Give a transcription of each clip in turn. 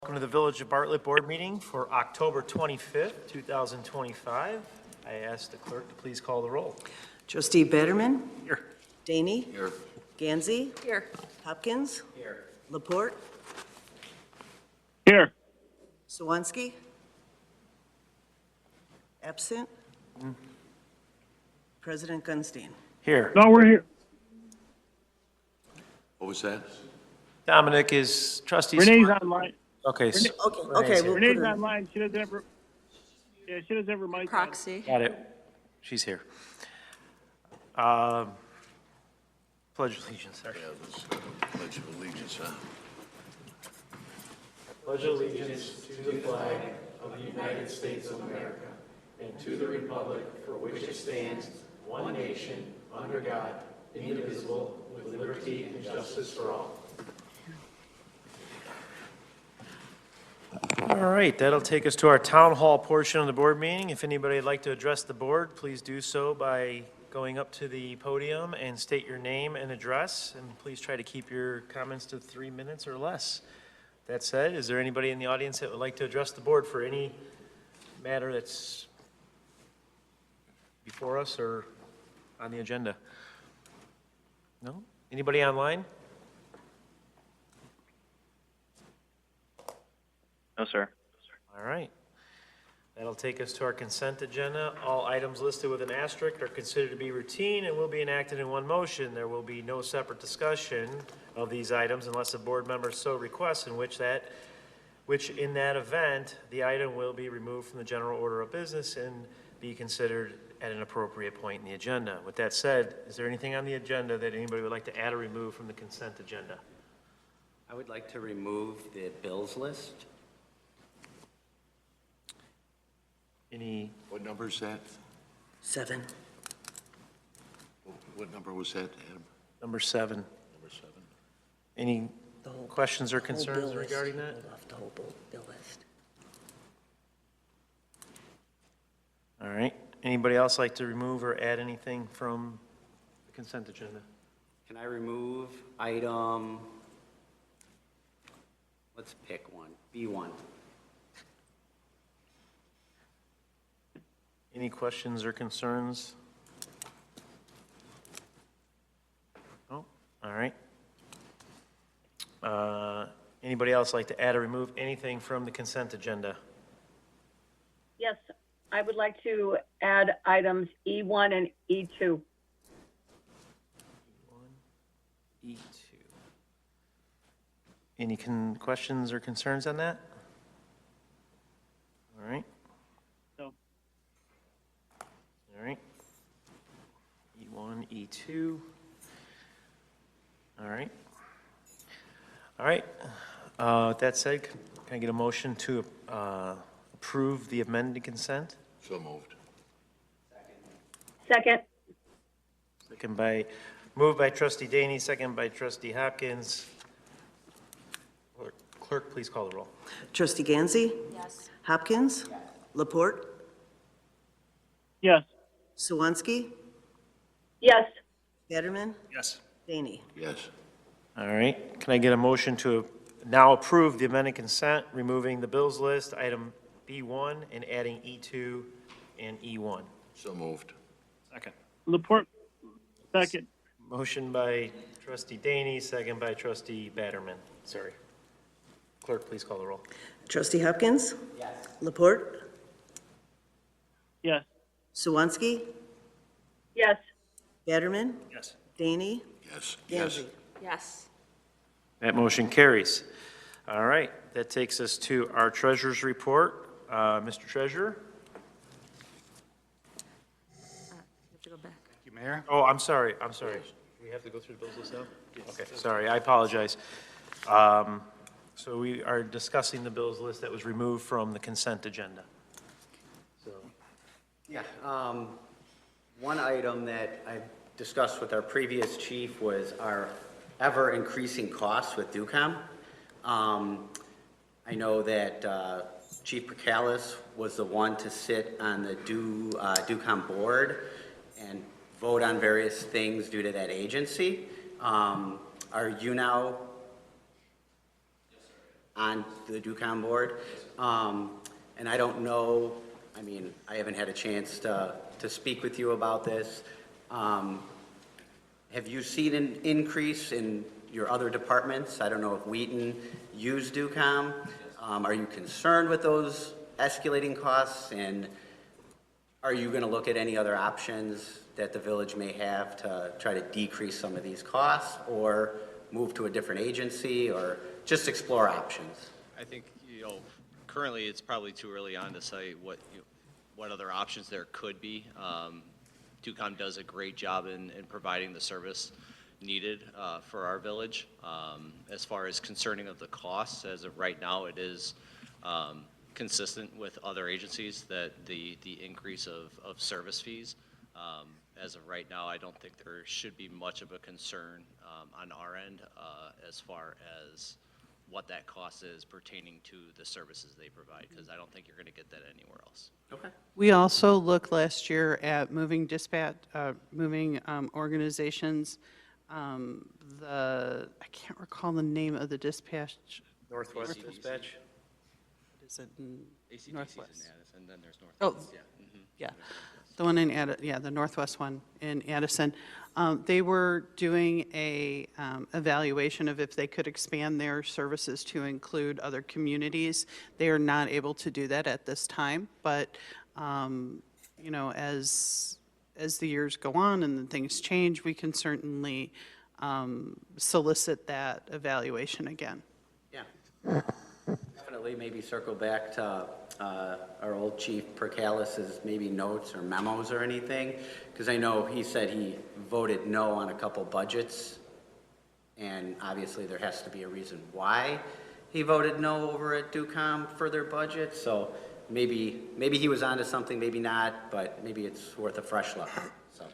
Welcome to the Village of Bartlett Board Meeting for October 25th, 2025. I ask the clerk to please call the roll. Trustee Betterman. Here. Daney. Here. Gansey. Here. Hopkins. Here. Laporte. Here. Swansky. Absent. President Gunstein. Here. No, we're here. What was that? Dominic is trustee. Renee's online. Okay. Okay, Renee's we'll here. put Renee's her. online. She doesn't ever. Yeah, she doesn't ever mic on. Proxy. Got it. She's here. Pledge allegiance. Sorry. Yeah, this Pledge of Allegiance, huh? Pledge allegiance to the flag of the United States of America and to the republic for which it stands, one nation, under God, indivisible, with liberty and justice for all. All right, that'll take us to our town hall portion of the board meeting. If anybody would like to address the board, please do so by going up to the podium and state your name and address, and please try to keep your comments to 3 minutes or less. That said, is there anybody in the audience that would like to address the board for any matter that's before us or on the agenda? No? Anybody online? No, sir. All right. That'll take us to our consent agenda. All items listed with an asterisk are considered to be routine and will be enacted in one motion. There will be no separate discussion of these items unless a board member so requests, in which in that event, the item will be removed from the general order of business and be considered at an appropriate point in the agenda. With that said, is there anything on the agenda that anybody would like to add or remove from the consent agenda? I would like to remove the bills list. Any, What number is that? 7. What number was that, Adam? number 7? Number 7? Any The whole- questions or whole bill concerns list. regarding that? Hold off the whole bill list. All right. Anybody else like to remove or add anything from the consent agenda? Can I remove item, let's pick one, B1. Any questions or concerns? Oh, all right. Anybody else like to add or remove anything from the consent agenda? Yes, I would like to add items E1 and E2. E2. Any questions or concerns on that? All right. No. All right. E1, E2. All right. All right. With that said, can I get a motion to approve the amended consent? So moved. Second. Moved by trustee Daney, second by trustee Hopkins. Clerk, please call the roll. Trustee Gansey. Yes. Hopkins. Laporte. Yes. Swansky. Yes. Betterman. Yes. Daney. Yes. All right. Can I get a motion to now approve the amended consent, removing the bills list, item B1, and adding E2 and E1? So moved. Second. Laporte. Second. Motion by trustee Daney, second by trustee Batterman. Sorry. Clerk, please call the roll. Trustee Hopkins. Yes. Laporte. Yes. Swansky. Yes. Betterman. Yes. Daney. Yes. Yes. Gansey. Yes. That motion carries. All right, that takes us to our treasurer's report. Mr. Treasurer? Have to go back. Oh, I'm sorry. We have to go through the bills list now? Okay, sorry, I apologize. So we are discussing the bills list that was removed from the consent agenda. So, Yeah, one item that I discussed with our previous chief was our ever-increasing costs with DUCOM. I know that Chief Percalis was the one to sit on the DUCOM board and vote on various things due to that agency. Are you now on the DUCOM board. And I don't know, I mean, I haven't had a chance to speak with you about this. Have you seen an increase in your other departments? I don't know if Wheaton used DUCOM. Are you concerned with those escalating costs? And are you going to look at any other options that the village may have to try to decrease some of these costs, or move to a different agency, or just explore options? I think, currently it's probably too early on to say what other options there could be. DUCOM does a great job in providing the service needed for our village. As far as concerning of the costs, as of right now, it is consistent with other agencies that the increase of service fees. As of right now, I don't think there should be much of a concern on our end as far as what that cost is pertaining to the services they provide, because I don't think you're going to get that anywhere else. Okay. We also looked last year at moving organizations. I can't recall the name of the dispatch. Northwest Dispatch. Is it in ACDC's in Northwest? Addison, then there's Oh, Northwest. yeah. The one in the Northwest one in Addison. They were doing a evaluation of if they could expand their services to include other communities. They are not able to do that at this time, but, as the years go on and things change, we can certainly solicit that evaluation again. Yeah. Definitely maybe circle back to our old chief Percalis's maybe notes or memos or anything, because I know he said he voted no on a couple budgets, and obviously there has to be a reason why he voted no over at DUCOM for their budget, so maybe he was onto something, maybe not, but maybe it's worth a fresh look, so.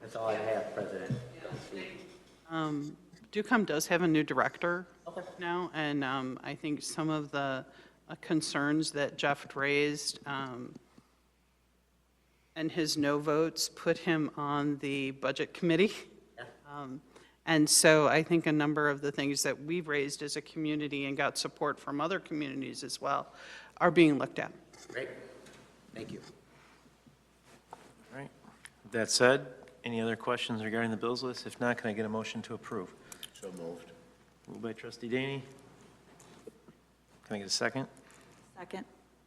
That's all I have, President. DUCOM does have a new director now, and I think some of the concerns that Jeff raised and his no votes put him on the budget committee. And so I think a number of the things that we've raised as a community and got support from other communities as well are being looked at. Great, thank you. All right. With that said, any other questions regarding the bills list? If not, can I get a motion to approve? So moved. Moved by trustee Daney. Can I get a second? Second.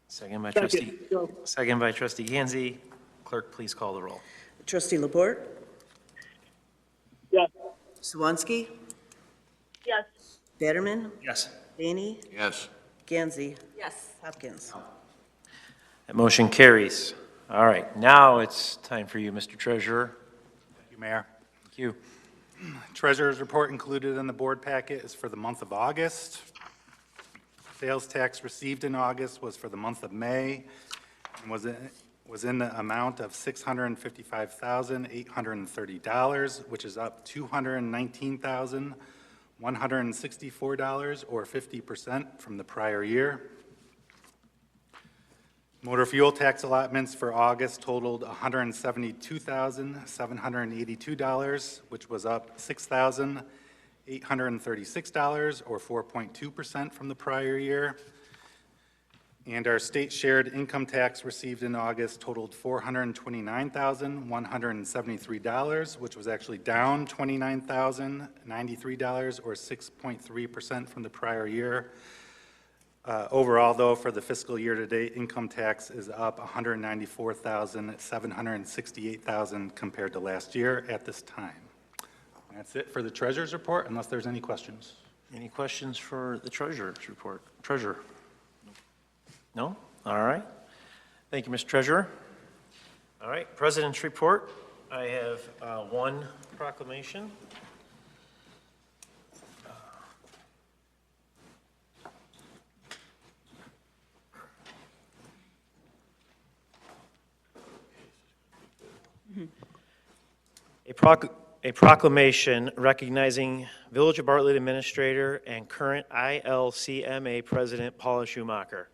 Second by Second, trustee, Joe. second by trustee Gansey. Clerk, please call the roll. Trustee Laporte, Yes. Swansky, Yes. Batterman, Yes. Daney, Yes. Gansey, Yes. Hopkins. That motion carries. All right, now it's time for you, Mr. Treasurer. Thank you, Mayor. Thank you. Treasurer's report included in the board packet is for the month of August. Sales tax received in August was for the month of May and was in the amount of $655,830, which is up $219,164, or 50% from the prior year. Motor fuel tax allotments for August totaled $172,782, which was up $6,836, or 4.2% from the prior year. And our state shared income tax received in August totaled $429,173, which was actually down $29,093, or 6.3% from the prior year. Overall, though, for the fiscal year-to-date, income tax is up $194,768 compared to last year at this time. That's it for the treasurer's report, unless there's any questions. Any questions for the treasurer's report? Treasurer? No? All right. Thank you, Mr. Treasurer. All right, President's report. I have one proclamation. A proclamation recognizing Village of Bartlett Administrator and current ILCMA President Paula Schumacher.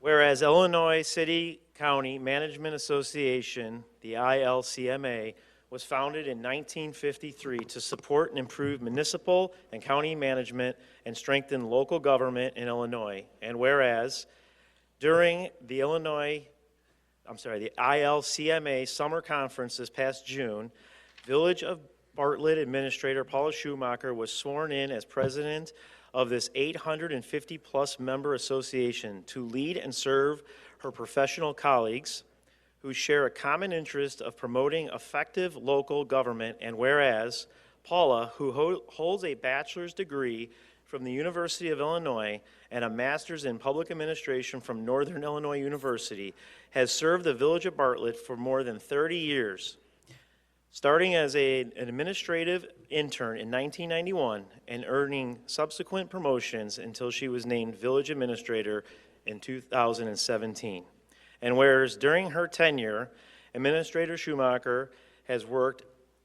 Whereas Illinois City County Management Association, the ILCMA, was founded in 1953 to support and improve municipal and county management and strengthen local government in Illinois. And whereas during the the ILCMA Summer Conference this past June, Village of Bartlett Administrator Paula Schumacher was sworn in as president of this 850-plus member association to lead and serve her professional colleagues who share a common interest of promoting effective local government. And whereas Paula, who holds a bachelor's degree from the University of Illinois and a master's in public administration from Northern Illinois University, has served the Village of Bartlett for more than 30 years, starting as an administrative intern in 1991 and earning subsequent promotions until she was named village administrator in 2017. And whereas during her tenure, Administrator Schumacher has worked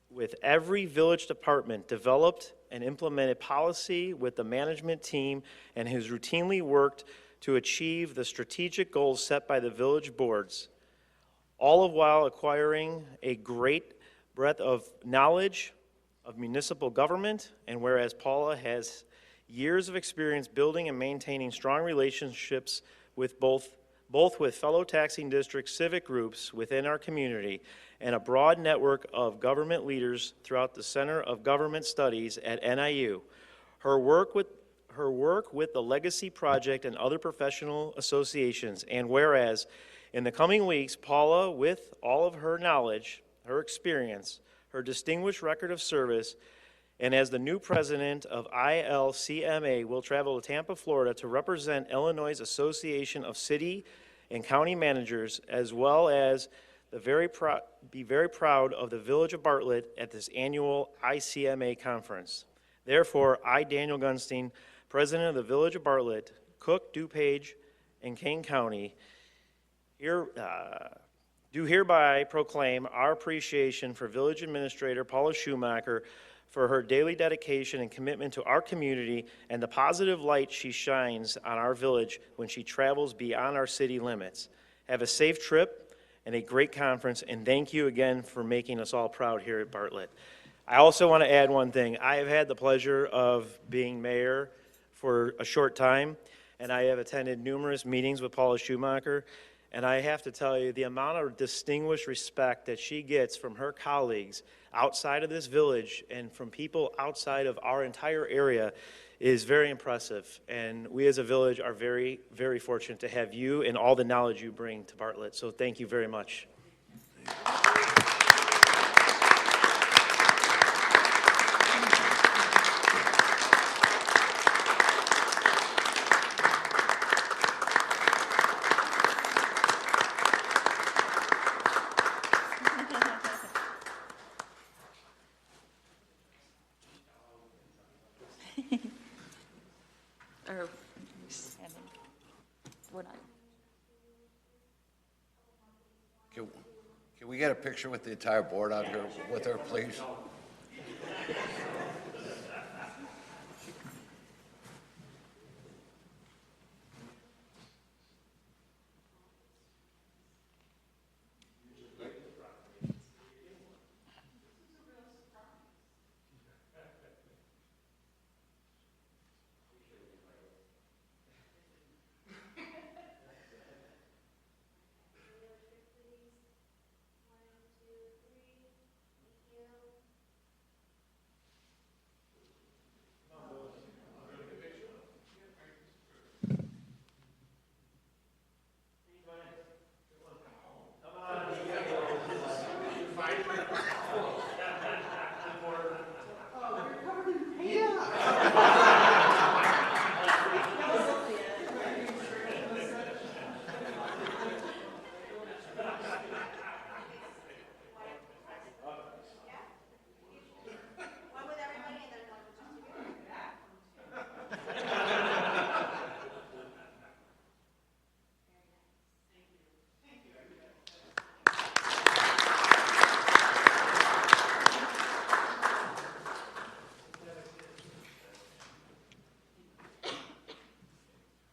with every village department, developed and implemented policy with the management team, and has routinely worked to achieve the strategic goals set by the village boards, all of while acquiring a great breadth of knowledge of municipal government. And whereas Paula has years of experience building and maintaining strong relationships with both with fellow taxing district civic groups within our community and a broad network of government leaders throughout the Center of Government Studies at NIU. Her work with the Legacy Project and other professional associations. And whereas in the coming weeks, Paula, with all of her knowledge, her experience, her distinguished record of service, and as the new president of ILCMA, will travel to Tampa, Florida to represent Illinois' Association of City and County Managers, as well as be very proud of the Village of Bartlett at this annual ICMA conference. Therefore, I, Daniel Gunstein, President of the Village of Bartlett, Cook, DuPage, and Kane County, do hereby proclaim our appreciation for Village Administrator Paula Schumacher for her daily dedication and commitment to our community and the positive light she shines on our village when she travels beyond our city limits. Have a safe trip and a great conference, and thank you again for making us all proud here at Bartlett. I also want to add one thing. I have had the pleasure of being mayor for a short time, and I have attended numerous meetings with Paula Schumacher, and I have to tell you, the amount of distinguished respect that she gets from her colleagues outside of this village and from people outside of our entire area is very impressive. And we as a village are very, very fortunate to have you and all the knowledge you bring to Bartlett. So thank you very much. Or, we're not. Can we get a picture with the entire board out here with her, please?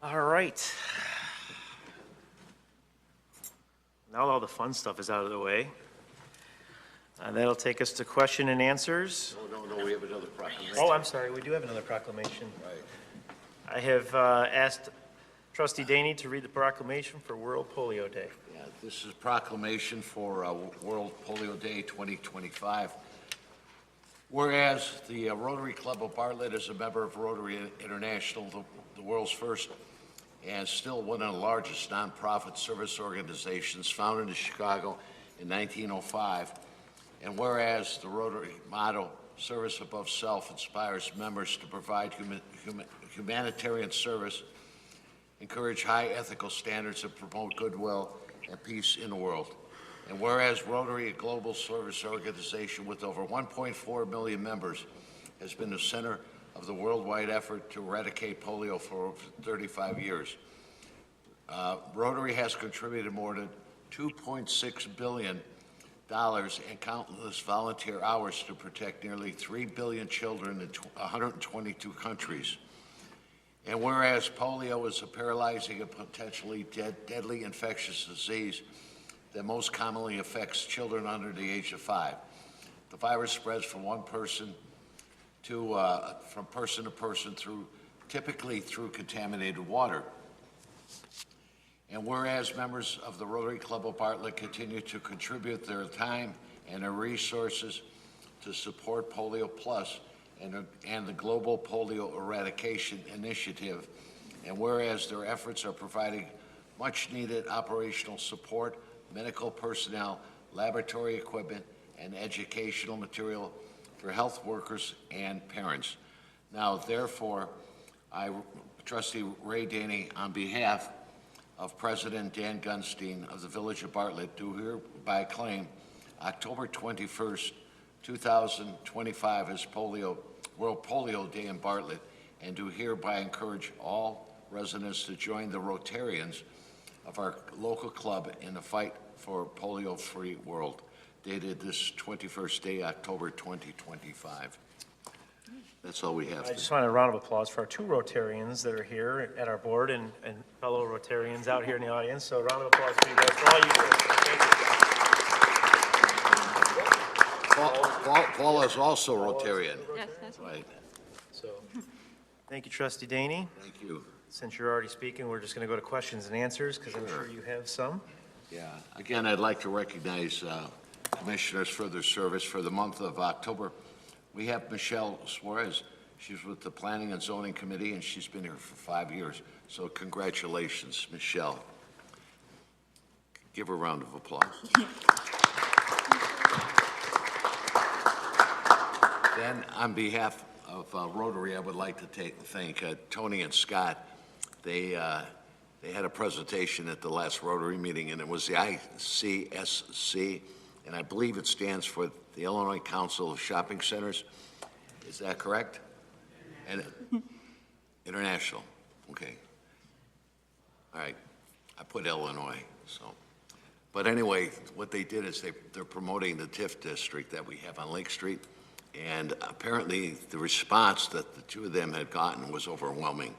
All right. Now all the fun stuff is out of the way. That'll take us to question and answers. No, we have another proclamation. Oh, I'm sorry, we do have another proclamation. Right. I have asked Trustee Daney to read the proclamation for World Polio Day. Yeah, this is proclamation for World Polio Day 2025. Whereas the Rotary Club of Bartlett is a member of Rotary International, the world's first and still one of the largest nonprofit service organizations, founded in Chicago in 1905. And whereas the Rotary motto, service above self, inspires members to provide humanitarian service, encourage high ethical standards, and promote goodwill and peace in the world. And whereas Rotary, a global service organization with over 1.4 million members, has been the center of the worldwide effort to eradicate polio for over 35 years. Rotary has contributed more than $2.6 billion and countless volunteer hours to protect nearly 3 billion children in 122 countries. And whereas polio is a paralyzing and potentially deadly infectious disease that most commonly affects children under the age of 5, the virus spreads from person to person typically through contaminated water. And whereas members of the Rotary Club of Bartlett continue to contribute their time and their resources to support Polio Plus and the Global Polio Eradication Initiative, and whereas their efforts are providing much-needed operational support, medical personnel, laboratory equipment, and educational material for health workers and parents. Now, therefore, Trustee Ray Daney, on behalf of President Dan Gunstein of the Village of Bartlett, do hereby claim October 21st, 2025 as World Polio Day in Bartlett, and do hereby encourage all residents to join the Rotarians of our local club in the fight for a polio-free world, dated this 21st day, October 2025. That's all we have. I just want a round of applause for our two Rotarians that are here at our board and fellow Rotarians out here in the audience. So a round of applause for you guys for all you do. Thank you. Paul is also Rotarian. Yes, that's right. Right, So, thank you, Trustee Daney. thank you. Since you're already speaking, we're just going to go to questions and answers because I'm sure you have some. Yeah, again, I'd like to recognize commissioners for their service for the month of October. We have Michelle Suarez. She's with the Planning and Zoning Committee, and she's been here for 5 years. So congratulations, Michelle. Give her a round of applause. Then, on behalf of Rotary, I would like to thank Tony and Scott. They had a presentation at the last Rotary meeting, and it was the ICSC, and I believe it stands for the Illinois Council of Shopping Centers. Is that correct? And International, okay. All right, I put Illinois, so. But anyway, what they did is they're promoting the TIF district that we have on Lake Street, and apparently the response that the two of them had gotten was overwhelming,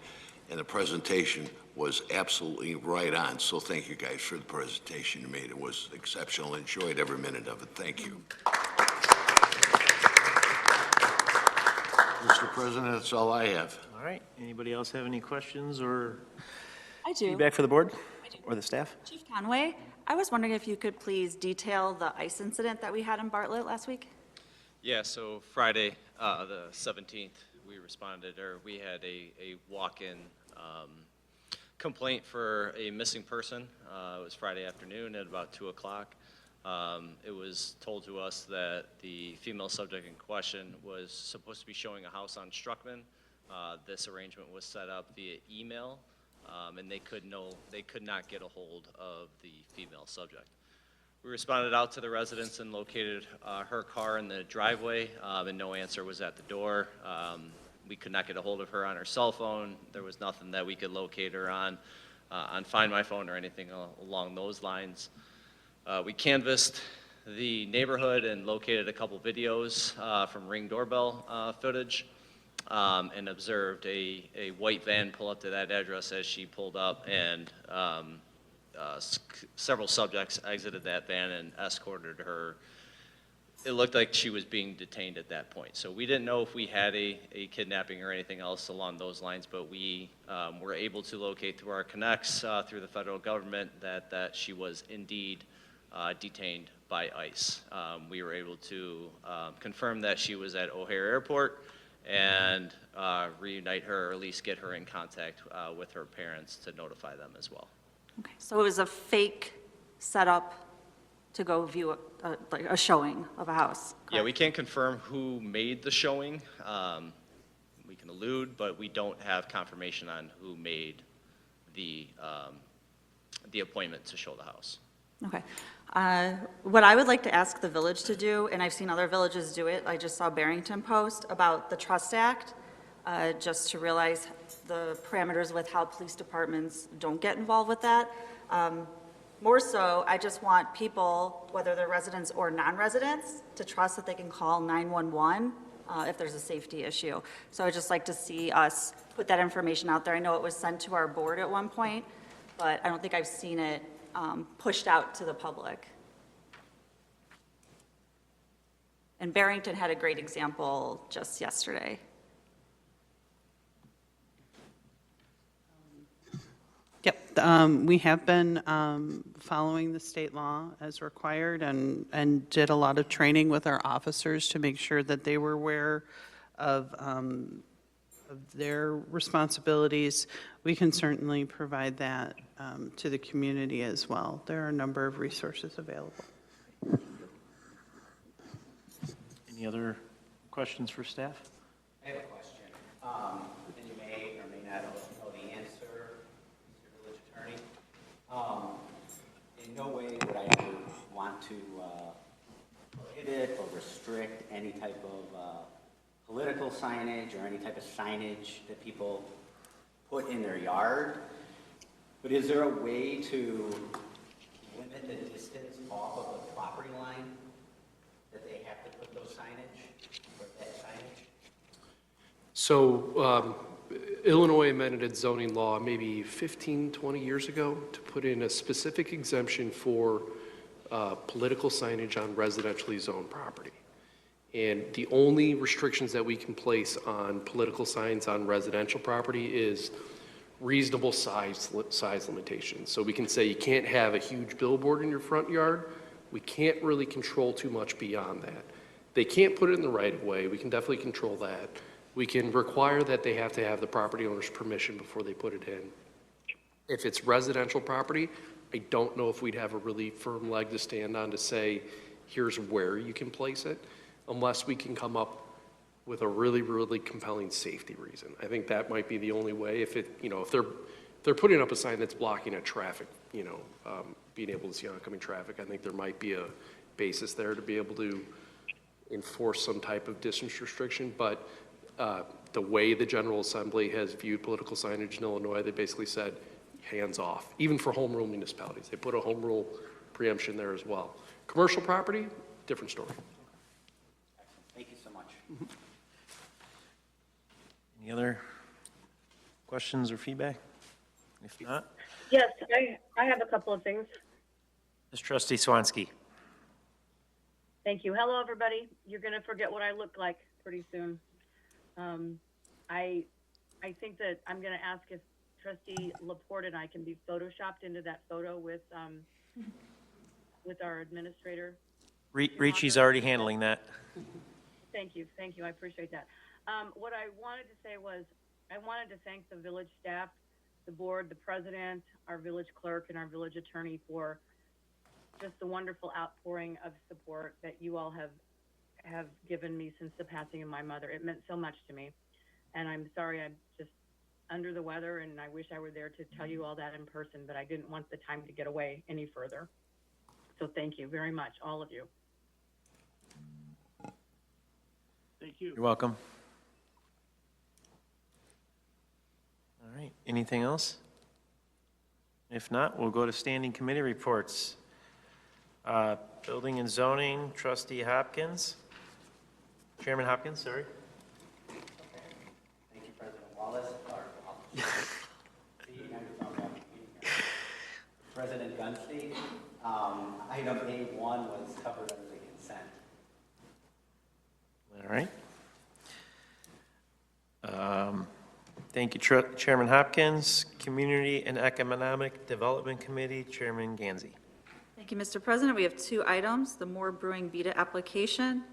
and the presentation was absolutely right on. So thank you guys for the presentation you made. It was exceptional. Enjoyed every minute of it. Thank you. Mr. President, that's all I have. All right. Anybody else have any questions or I do. feedback for the board I do. or the staff? Chief Conway, I was wondering if you could please detail the ice incident that we had in Bartlett last week? Yeah, so Friday, the 17th, we had a walk-in complaint for a missing person. It was Friday afternoon at about 2 o'clock. It was told to us that the female subject in question was supposed to be showing a house on Struckman. This arrangement was set up via email, and they could not get a hold of the female subject. We responded out to the residents and located her car in the driveway, and no answer was at the door. We could not get a hold of her on her cell phone. There was nothing that we could locate her on Find My Phone or anything along those lines. We canvassed the neighborhood and located a couple videos from Ring doorbell footage, and observed a white van pull up to that address as she pulled up, and several subjects exited that van and escorted her it looked like she was being detained at that point. So we didn't know if we had a kidnapping or anything else along those lines, but we were able to locate through our connects, through the federal government, that she was indeed detained by ICE. We were able to confirm that she was at O'Hare Airport and reunite her, or at least get her in contact with her parents to notify them as well. Okay, so it was a fake setup to go view like a showing of a house? Yeah, we can't confirm who made the showing. We can allude, but we don't have confirmation on who made the appointment to show the house. Okay. What I would like to ask the village to do, and I've seen other villages do it, I just saw Barrington post about the Trust Act, just to realize the parameters with how police departments don't get involved with that. More so, I just want people, whether they're residents or non-residents, to trust that they can call 911 if there's a safety issue. So I'd just like to see us put that information out there. I know it was sent to our board at one point, but I don't think I've seen it pushed out to the public. And Barrington had a great example just yesterday. Yep, we have been following the state law as required and did a lot of training with our officers to make sure that they were aware of their responsibilities. We can certainly provide that to the community as well. There are a number of resources available. Any other questions for staff? I have a question, and you may or may not know the answer, Mr. Village Attorney. In no way would I ever want to prohibit or restrict any type of political signage or any type of signage that people put in their yard. But is there a way to limit the distance off of the property line that they have to put those signage or that signage? So Illinois amended its zoning law maybe 15, 20 years ago to put in a specific exemption for political signage on residentially zoned property. And the only restrictions that we can place on political signs on residential property is reasonable size limitations. So we can say you can't have a huge billboard in your front yard. We can't really control too much beyond that. They can't put it in the right of way. We can definitely control that. We can require that they have to have the property owner's permission before they put it in. If it's residential property, I don't know if we'd have a really firm leg to stand on to say, here's where you can place it, unless we can come up with a really, really compelling safety reason. I think that might be the only way. If it, if they're putting up a sign that's blocking a traffic, being able to see oncoming traffic, I think there might be a basis there to be able to enforce some type of distance restriction. But the way the General Assembly has viewed political signage in Illinois, they basically said, hands off, even for home rule municipalities. They put a home rule preemption there as well. Commercial property, different story. Thank you so much. Mm-hmm. Any other questions or feedback? If not, Yes, I have a couple of things. Ms. Trustee Swansky. Thank you. Hello, everybody. You're going to forget what I look like pretty soon. I think that I'm going to ask if Trustee Laporte and I can be photoshopped into that photo with our administrator. Ricci's already handling that. Thank you. I appreciate that. What I wanted to say was, I wanted to thank the village staff, the board, the president, our village clerk, and our village attorney for just the wonderful outpouring of support that you all have given me since the passing of my mother. It meant so much to me. And I'm sorry, I'm just under the weather, and I wish I were there to tell you all that in person, but I didn't want the time to get away any further. So thank you very much, all of you. Thank you. You're welcome. All right, anything else? If not, we'll go to standing committee reports. Building and zoning, Trustee Hopkins. Chairman Hopkins, sorry. Thank you, President Wallace. President Gunstein, item A1 was covered under the consent Thank you, Chairman Hopkins. Community and Economic Development Committee, Chairman Gansey. Thank you, Mr. President. We have two items, the Moore Brewing Beta application.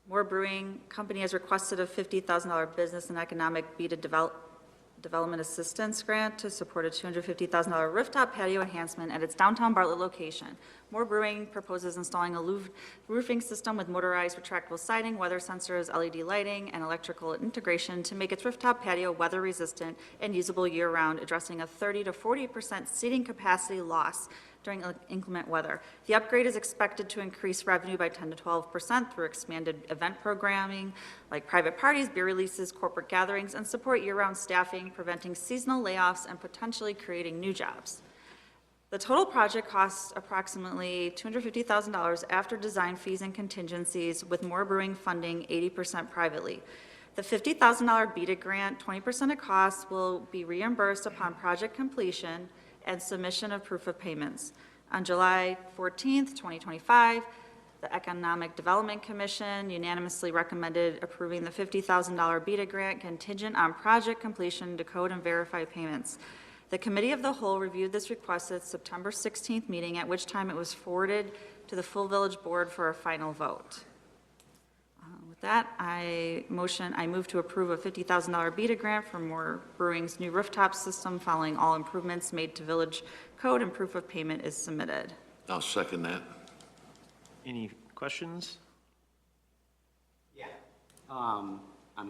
Moore Brewing Company has requested a $50,000 business and economic beta development assistance grant to support a $250,000 rooftop patio enhancement at its downtown Bartlett location. Moore Brewing proposes installing a roofing system with motorized retractable siding, weather sensors, LED lighting, and electrical integration to make its rooftop patio weather-resistant and usable year-round, addressing a 30 to 40% seating capacity loss during inclement weather. The upgrade is expected to increase revenue by 10 to 12% through expanded event programming like private parties, beer releases, corporate gatherings, and support year-round staffing, preventing seasonal layoffs and potentially creating new jobs. The total project costs approximately $250,000 after design fees and contingencies, with Moore Brewing funding 80% privately. The $50,000 beta grant, 20% of costs, will be reimbursed upon project completion and submission of proof of payments. On July 14th, 2025, the Economic Development Commission unanimously recommended approving the $50,000 beta grant contingent on project completion to code and verify payments. The Committee of the Whole reviewed this request at September 16th meeting, at which time it was forwarded to the full village board for a final vote. With that, I move to approve a $50,000 beta grant for Moore Brewing's new rooftop system following all improvements made to village code and proof of payment is submitted. I'll second that. Any questions? Yeah. I'm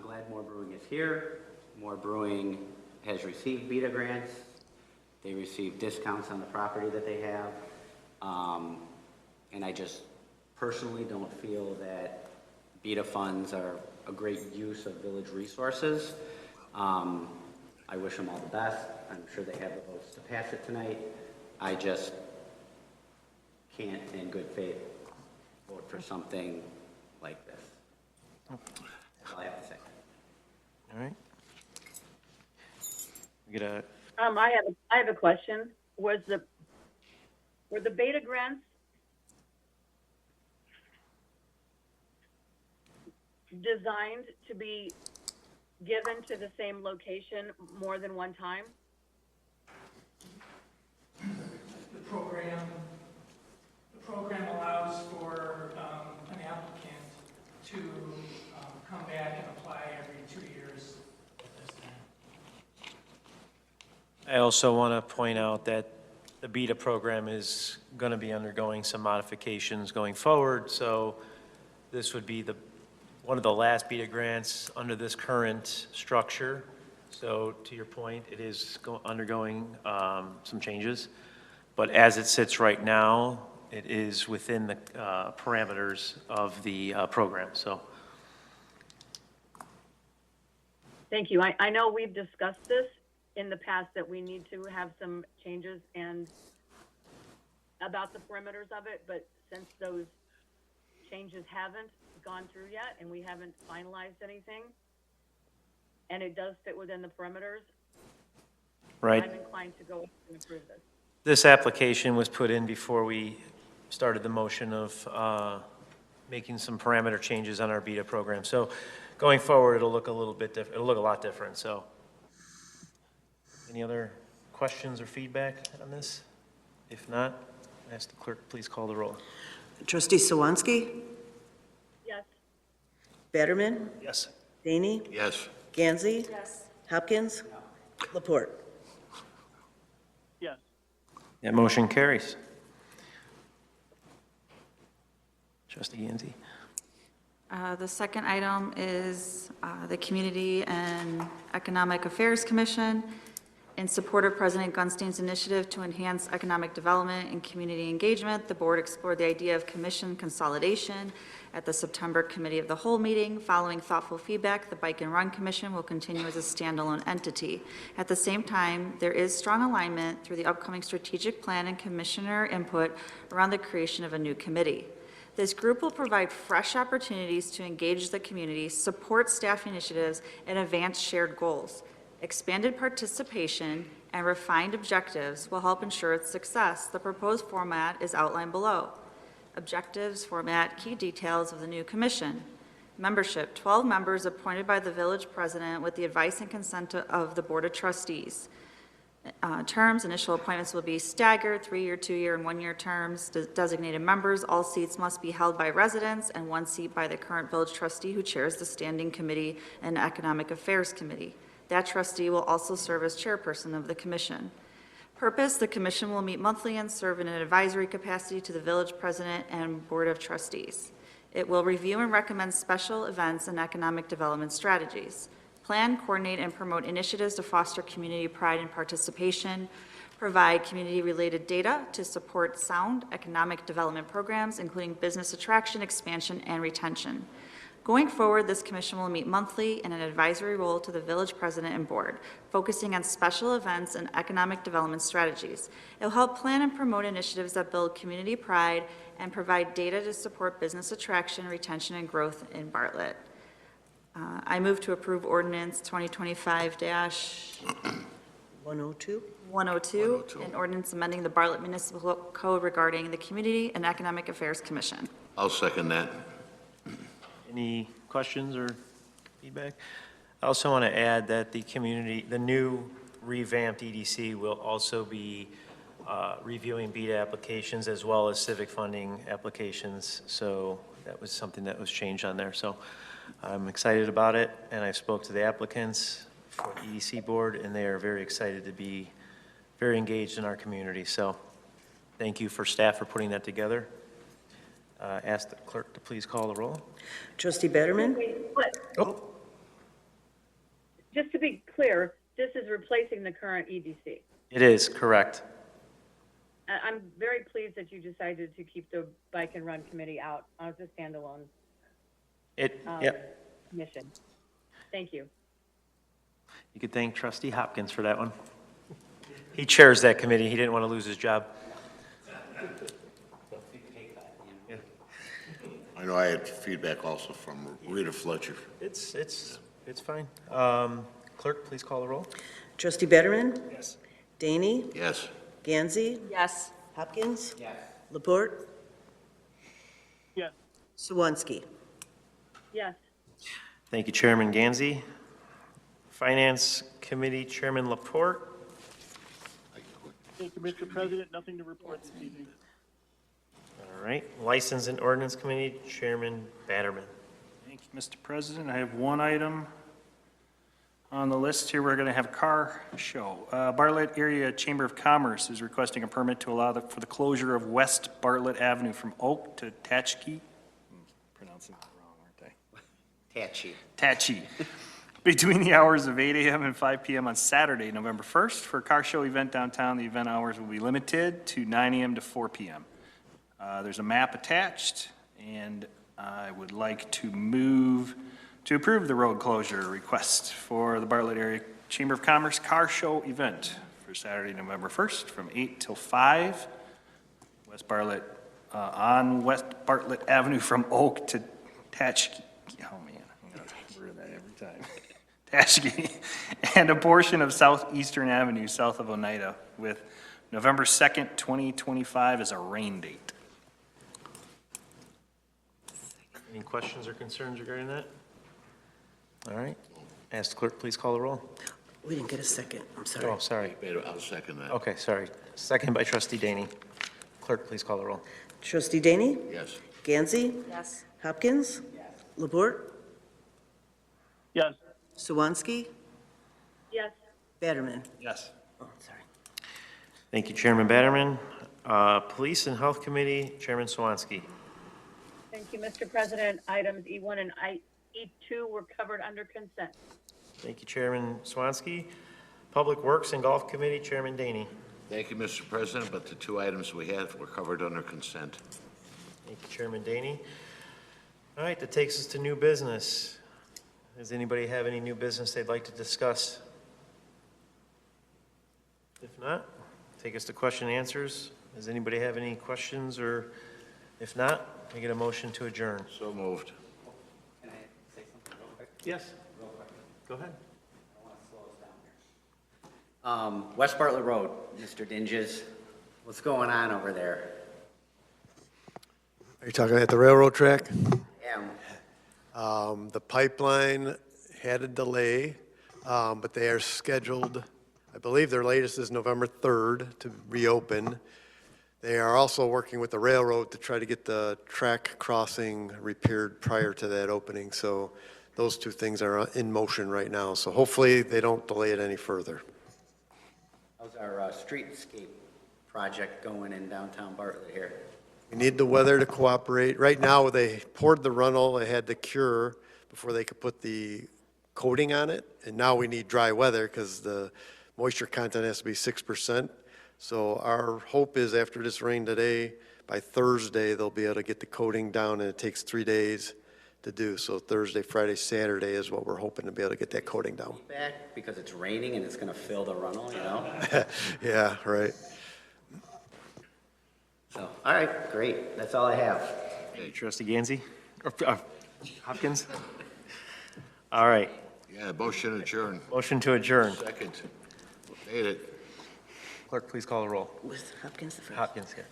glad Moore Brewing is here. Moore Brewing has received beta grants. They receive discounts on the property that they have. And I just personally don't feel that beta funds are a great use of village resources. I wish them all the best. I'm sure they have the votes to pass it tonight. I just can't, in good faith, vote for something like this. That's all I have to say. All right. We get a, I have a question. Were the beta grants designed to be given to the same location more than one time? The program allows for an applicant to come back and apply every 2 years at this time. I also want to point out that the beta program is going to be undergoing some modifications going forward, so this would be one of the last beta grants under this current structure. So to your point, it is undergoing some changes, but as it sits right now, it is within the parameters of the program, so. Thank you. I know we've discussed this in the past, that we need to have some changes and about the perimeters of it, but since those changes haven't gone through yet and we haven't finalized anything, and it does fit within the perimeters, Right. I'm inclined to go and approve this. This application was put in before we started the motion of making some parameter changes on our beta program. So going forward, it'll look a little bit different. It'll look a lot different, so. Any other questions or feedback on this? If not, I ask the clerk, please call the roll. Trustee Sawanski, Yes. Betterman, Yes. Daney, Yes. Gansey, Yes. Hopkins, Laporte. Yes. That motion carries. Trustee Gansey. The second item is the Community and Economic Affairs Commission. In support of President Gunstein's initiative to enhance economic development and community engagement, the board explored the idea of commission consolidation at the September Committee of the Whole meeting. Following thoughtful feedback, the Bike and Run Commission will continue as a standalone entity. At the same time, there is strong alignment through the upcoming strategic plan and commissioner input around the creation of a new committee. This group will provide fresh opportunities to engage the community, support staff initiatives, and advance shared goals. Expanded participation and refined objectives will help ensure its success. The proposed format is outlined below. Objectives, format, key details of the new commission. Membership, 12 members appointed by the village president with the advice and consent of the Board of Trustees. Terms, initial appointments will be staggered, 3-year, 2-year, and 1-year terms. Designated members, all seats must be held by residents and 1 seat by the current village trustee who chairs the Standing Committee and Economic Affairs Committee. That trustee will also serve as chairperson of the commission. Purpose, the commission will meet monthly and serve in an advisory capacity to the village president and Board of Trustees. It will review and recommend special events and economic development strategies. Plan, coordinate, and promote initiatives to foster community pride and participation, provide community-related data to support sound economic development programs, including business attraction, expansion, and retention. Going forward, this commission will meet monthly in an advisory role to the village president and board, focusing on special events and economic development strategies. It will help plan and promote initiatives that build community pride and provide data to support business attraction, retention, and growth in Bartlett. I move to approve ordinance 102. 2025-102, an ordinance amending the Bartlett Municipal Code regarding the Community and Economic Affairs Commission. I'll second that. Any questions or feedback? I also want to add that the new revamped EDC will also be reviewing BETA applications as well as civic funding applications. So that was something that was changed on there. So I'm excited about it, and I spoke to the applicants for the EDC board, and they are very excited to be very engaged in our community. So thank you for staff for putting that together. Ask the clerk to please call the roll. Trustee Betterman? Wait, what? Oh. Just to be clear, this is replacing the current EDC. It is, correct. I'm very pleased that you decided to keep the Bike and Run Committee out as a standalone Yep. commission. Thank you. You could thank Trustee Hopkins for that one. He chairs that committee. He didn't want to lose his job. I know I had feedback also from Rita Fletcher. It's fine. Clerk, please call the roll. Trustee Betterman? Yes. Daney? Yes. Gansey? Yes. Hopkins? Laporte? Yes. Swansky? Yes. Thank you, Chairman Gansey. Finance Committee Chairman Laporte. Thank you, Mr. President. Nothing to report this evening. All right. License and Ordinance Committee Chairman Batterman. Thank you, Mr. President. I have one item on the list here. We're going to have a car show. Bartlett Area Chamber of Commerce is requesting a permit to allow for the closure of West Bartlett Avenue from Oak to Tatchkey. Pronouncing it wrong, aren't I? Tatchie. Between the hours of 8 a.m. and 5 p.m. on Saturday, November 1st. For a car show event downtown, the event hours will be limited to 9 a.m. to 4 p.m. There's a map attached, and I would like to move to approve the road closure request for the Bartlett Area Chamber of Commerce car show event for Saturday, November 1st from 8 till 5. West Bartlett, on West Bartlett Avenue from Oak to Tatchkey. Oh man, I'm gonna word that every time. Tatchkey, and a portion of Southeastern Avenue south of Oneida with November 2nd, 2025 as a rain date. Any questions or concerns regarding that? All right. Ask the clerk, please call the roll. We didn't get a second. I'm sorry. Oh, sorry. I'll second that. Okay, sorry. Second by Trustee Daney. Clerk, please call the roll. Trustee Daney? Yes. Gansey? Yes. Hopkins? Laporte? Yes. Swansky? Yes. Betterman? Yes. Oh, sorry. Thank you, Chairman Batterman. Police and Health Committee, Chairman Swansky. Thank you, Mr. President. Items E1 and E2 were covered under consent. Thank you, Chairman Swansky. Public Works and Golf Committee, Chairman Daney. Thank you, Mr. President, but the two items we have were covered under consent. Thank you, Chairman Daney. All right, that takes us to new business. Does anybody have any new business they'd like to discuss? If not, take us to question and answers. Does anybody have any questions, or if not, can I get a motion to adjourn? So moved. Can I say something real quick? Yes. Real quick. Go ahead. I don't want to slow us down here. West Bartlett Road, Mr. Dinges, what's going on over there? Are you talking at the railroad track? Yeah, The pipeline had a delay, but they are scheduled, I believe their latest is November 3rd to reopen. They are also working with the railroad to try to get the track crossing repaired prior to that opening. So those two things are in motion right now. So hopefully they don't delay it any further. How's our streetscape project going in downtown Bartlett here? We need the weather to cooperate. Right now, they poured the runnel, they had to cure before they could put the coating on it. And now we need dry weather because the moisture content has to be 6%. So our hope is after this rain today, by Thursday, they'll be able to get the coating down, and it takes 3 days to do. So Thursday, Friday, Saturday is what we're hoping to be able to get that coating down. Back because it's raining and it's going to fill the runnel, you know? Yeah, right. So, all right, great. That's all I have. Hey, Trustee Gansey, or Hopkins? All right, Yeah, motion adjourned. motion to adjourn. Second. Made it. Clerk, please call the roll. Was Hopkins the first? Hopkins, yeah.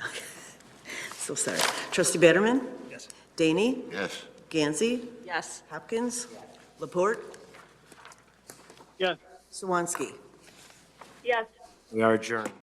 So sorry. Trustee Betterman? Yes. Daney? Yes. Gansey? Yes. Hopkins? Laporte? Yes. Swansky? Yes. We are adjourned.